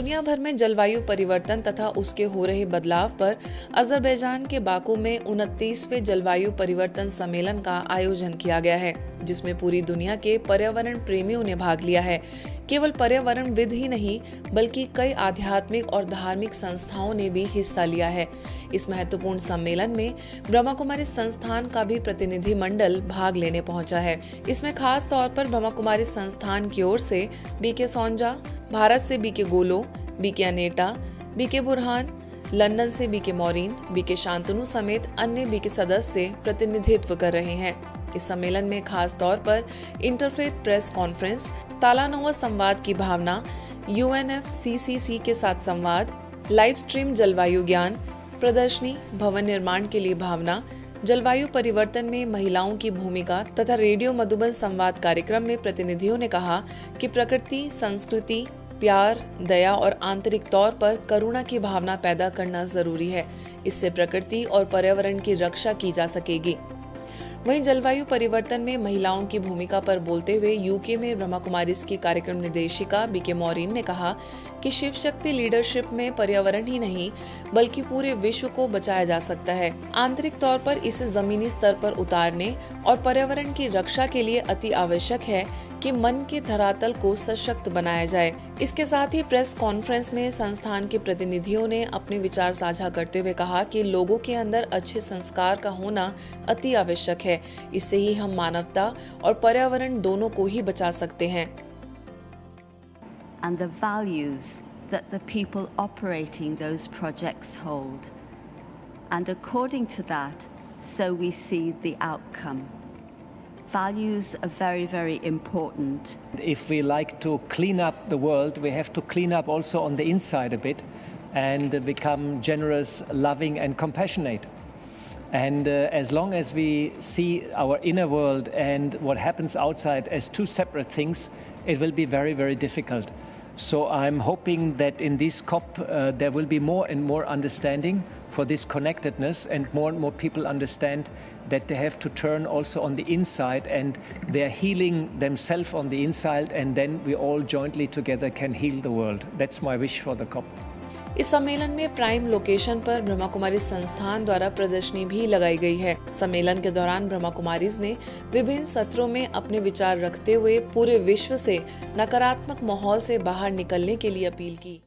दुनिया भर में जलवायु परिवर्तन तथा उसके हो रहे बदलाव पर अजरबैजान के बाकू में 29वें जलवायु परिवर्तन सम्मेलन का आयोजन किया गया है, जिसमें पूरी दुनिया के पर्यावरण प्रेमियों ने भाग लिया है। केवल पर्यावरणविद ही नहीं बल्कि कई आध्यात्मिक और धार्मिक संस्थाओं ने भी हिस्सा लिया है। इस महत्वपूर्ण सम्मेलन में ब्रह्मा कुमारी संस्थान का भी प्रतिनिधि मंडल भाग लेने पहुंचा है। इसमें खास तौर पर ब्रह्मा कुमारी संस्थान की ओर से बीके सौंजा, भारत से बीके गोलो, बीके अनेटा, बीके बुरहान, लंदन से बीके मौरीन, बीके शांतनु समेत अन्य बीके सदस्य प्रतिनिधित्व कर रहे हैं। इस सम्मेलन में खास तौर पर इंटरफेथ प्रेस कॉन्फ्रेंस, तालानोवा संवाद की भावना, UNFCCC के साथ संवाद, लाइव स्ट्रीम जलवायु ज्ञान, प्रदर्शनी, भवन निर्माण के लिए भावना, जलवायु परिवर्तन में महिलाओं की भूमिका तथा रेडियो मधुबन संवाद कार्यक्रम में प्रतिनिधियों ने कहा कि प्रकृति, संस्कृति, प्यार, दया और आंतरिक तौर पर करुणा की भावना पैदा करना जरूरी है। इससे प्रकृति और पर्यावरण की रक्षा की जा सकेगी। वहीं जलवायु परिवर्तन में महिलाओं की भूमिका पर बोलते हुए UK में ब्रह्मा कुमारीज की कार्यक्रम निर्देशिका बीके मौरीन ने कहा कि शिव शक्ति लीडरशिप में पर्यावरण ही नहीं बल्कि पूरे विश्व को बचाया जा सकता है। आंतरिक तौर पर इसे जमीनी स्तर पर उतारने और पर्यावरण की रक्षा के लिए अति आवश्यक है कि मन के धरातल को सशक्त बनाया जाए। इसके साथ ही प्रेस कॉन्फ्रेंस में संस्थान के प्रतिनिधियों ने अपने विचार साझा करते हुए कहा कि लोगों के अंदर अच्छे संस्कार का होना अति आवश्यक है। इससे ही हम मानवता और पर्यावरण दोनों को ही बचा सकते हैं। And the values that the people operating those projects hold. And according to that, so we see the outcome. Values are very, very important. If we like to clean up the world, we have to clean up also on the inside a bit and become generous, loving and compassionate. And as long as we see our inner world and what happens outside as two separate things, it will be very, very difficult. So I'm hoping that in this COP there will be more and more understanding for this connectedness, and more people understand that they have to turn also on the inside, and they're healing themselves on the inside, and then we all jointly together can heal the world. That's my wish for the COP. इस सम्मेलन में prime location पर ब्रह्मा कुमारी संस्थान द्वारा प्रदर्शनी भी लगाई गई है। सम्मेलन के दौरान ब्रह्मा कुमारीज ने विभिन्न सत्रों में अपने विचार रखते हुए पूरे विश्व से नकारात्मक माहौल से बाहर निकलने के लिए अपील की।